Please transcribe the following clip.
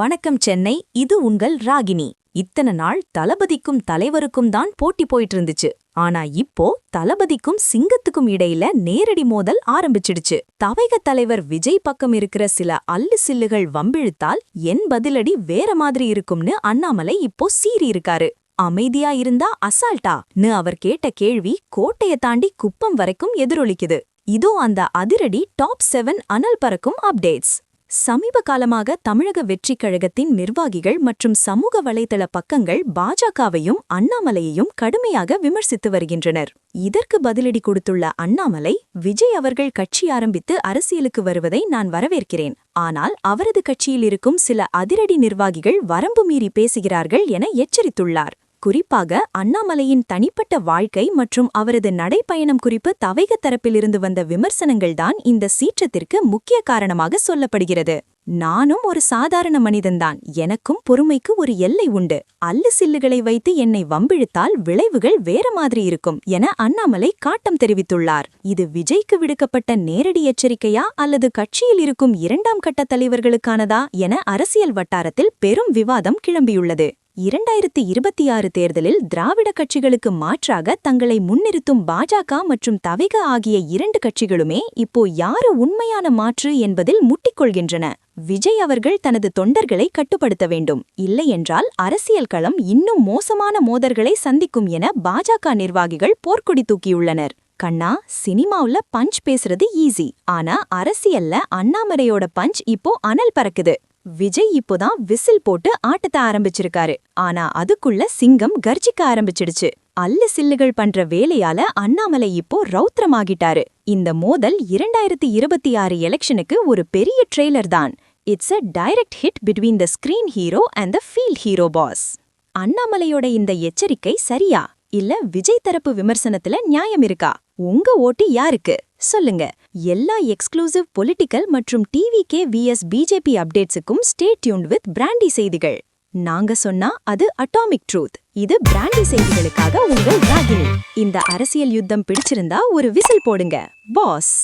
வணக்கம் சென்னை, இது உங்கள் ராகினி. இத்தனை நாள் தளபதிக்கும் தலைவருக்கும் தான் போட்டி போயிட்டு இருந்துச்சு. ஆனா இப்போ தளபதிக்கும் சிங்கத்துக்கும் இடையில நேரடி மோதல் ஆரம்பிச்சிடுச்சு. தவைக தலைவர் விஜய் பக்கம் இருக்கிற சில அல்லு சில்லுகள் வம்பிழுத்தால் என் பதிலடி வேற மாதிரி இருக்கும்னு அண்ணாமலை இப்போ சீறி இருக்காரு. அமைதியா இருந்தா அசால்ட்டான்னு அவர் கேட்ட கேள்வி கோட்டைய தாண்டி குப்பம் வரைக்கும் எதிரொலிக்குது. இதோ அந்த அதிரடி டாப் 7 அனல் பறக்கும் அப்டேட்ஸ். சமீப காலமாக தமிழக வெற்றிக் கழகத்தின் நிர்வாகிகள் மற்றும் சமூக வலைதள பக்கங்கள் பாஜகவையும் அண்ணாமலையையும் கடுமையாக விமர்சித்து வருகின்றனர். இதற்கு பதிலடி கொடுத்துள்ள அண்ணாமலை, விஜய் அவர்கள் கட்சி ஆரம்பித்து அரசியலுக்கு வருவதை நான் வரவேற்கிறேன். ஆனால் அவரது கட்சியில் இருக்கும் சில அதிரடி நிர்வாகிகள் வரம்பு மீறி பேசுகிறார்கள் என எச்சரித்துள்ளார். குறிப்பாக அண்ணாமலையின் தனிப்பட்ட வாழ்க்கை மற்றும் அவரது நடைப்பயணம் குறிப்பு தவைக தரப்பிலிருந்து வந்த விமர்சனங்கள்தான் இந்த சீற்றத்திற்கு முக்கிய காரணமாக சொல்லப்படுகிறது. நானும் ஒரு சாதாரண மனிதன்தான். எனக்கும் பொறுமைக்கு ஒரு எல்லை உண்டு. அல்லு சில்லுகளை வைத்து என்னை வம்பிழுத்தால் விளைவுகள் வேற மாதிரி இருக்கும் என அண்ணாமலை காட்டம் தெரிவித்துள்ளார். இது விஜய்க்கு விடுக்கப்பட்ட நேரடி எச்சரிக்கையா அல்லது கட்சியில் இருக்கும் 2ஆம் கட்ட தலைவர்களுக்கானதா என அரசியல் வட்டாரத்தில் பெரும் விவாதம் கிளம்பியுள்ளது. 2026 தேர்தலில் திராவிட கட்சிகளுக்கு மாற்றாக தங்களை முன்னிறுத்தும் பாஜக மற்றும் தவைக ஆகிய 2 கட்சிகளுமே இப்போ யாரு உண்மையான மாற்று என்பதில் முட்டிக்கொள்கின்றன. விஜய் அவர்கள் தனது தொண்டர்களை கட்டுப்படுத்த வேண்டும், இல்லையென்றால் அரசியல் களம் இன்னும் மோசமான மோதல்களை சந்திக்கும் என பாஜக நிர்வாகிகள் போர்க்கொடி தூக்கியுள்ளனர். கண்ணா, சினிமாவுல பஞ்ச் பேசுறது ஈஸி, ஆனா அரசியல்ல அண்ணாமலையோட பஞ்ச் இப்போ அனல் பறக்குது. விஜய் இப்போதான் விசில் போட்டு ஆட்டத்தை ஆரம்பிச்சிருக்காரு. ஆனா அதுக்குள்ள சிங்கம் கர்ஜிக்க ஆரம்பிச்சிடுச்சு. அல்லு சில்லுகள் பண்ற வேலையால அண்ணாமலை இப்போ ரௌத்ரமாகிட்டாரு. இந்த மோதல் 2026 எலெக்ஷனுக்கு ஒரு பெரிய ட்ரெய்லர் தான். It's a direct hit between the screen hero and the field hero boss. அண்ணாமலையோட இந்த எச்சரிக்கை சரியா இல்ல விஜய் தரப்பு விமர்சனத்துல நியாயம் இருக்கா? உங்க ஓட்டு யாருக்கு சொல்லுங்க. எல்லா எக்ஸ்க்ளூசிவ் பொலிட்டிக்கல் மற்றும் டிவிகே vs பிஜேபி அப்டேட்ஸுக்கும் ஸ்டே டியூன்ட் வித் பிராண்டி செய்திகள். நாங்க சொன்னா அது அட்டாமிக் ட்ரூத். இது பிராண்டி செய்திகளுக்காக உங்கள் ராகினி. இந்த அரசியல் யுத்தம் பிடிச்சிருந்தா ஒரு விசில் போடுங்க பாஸ்.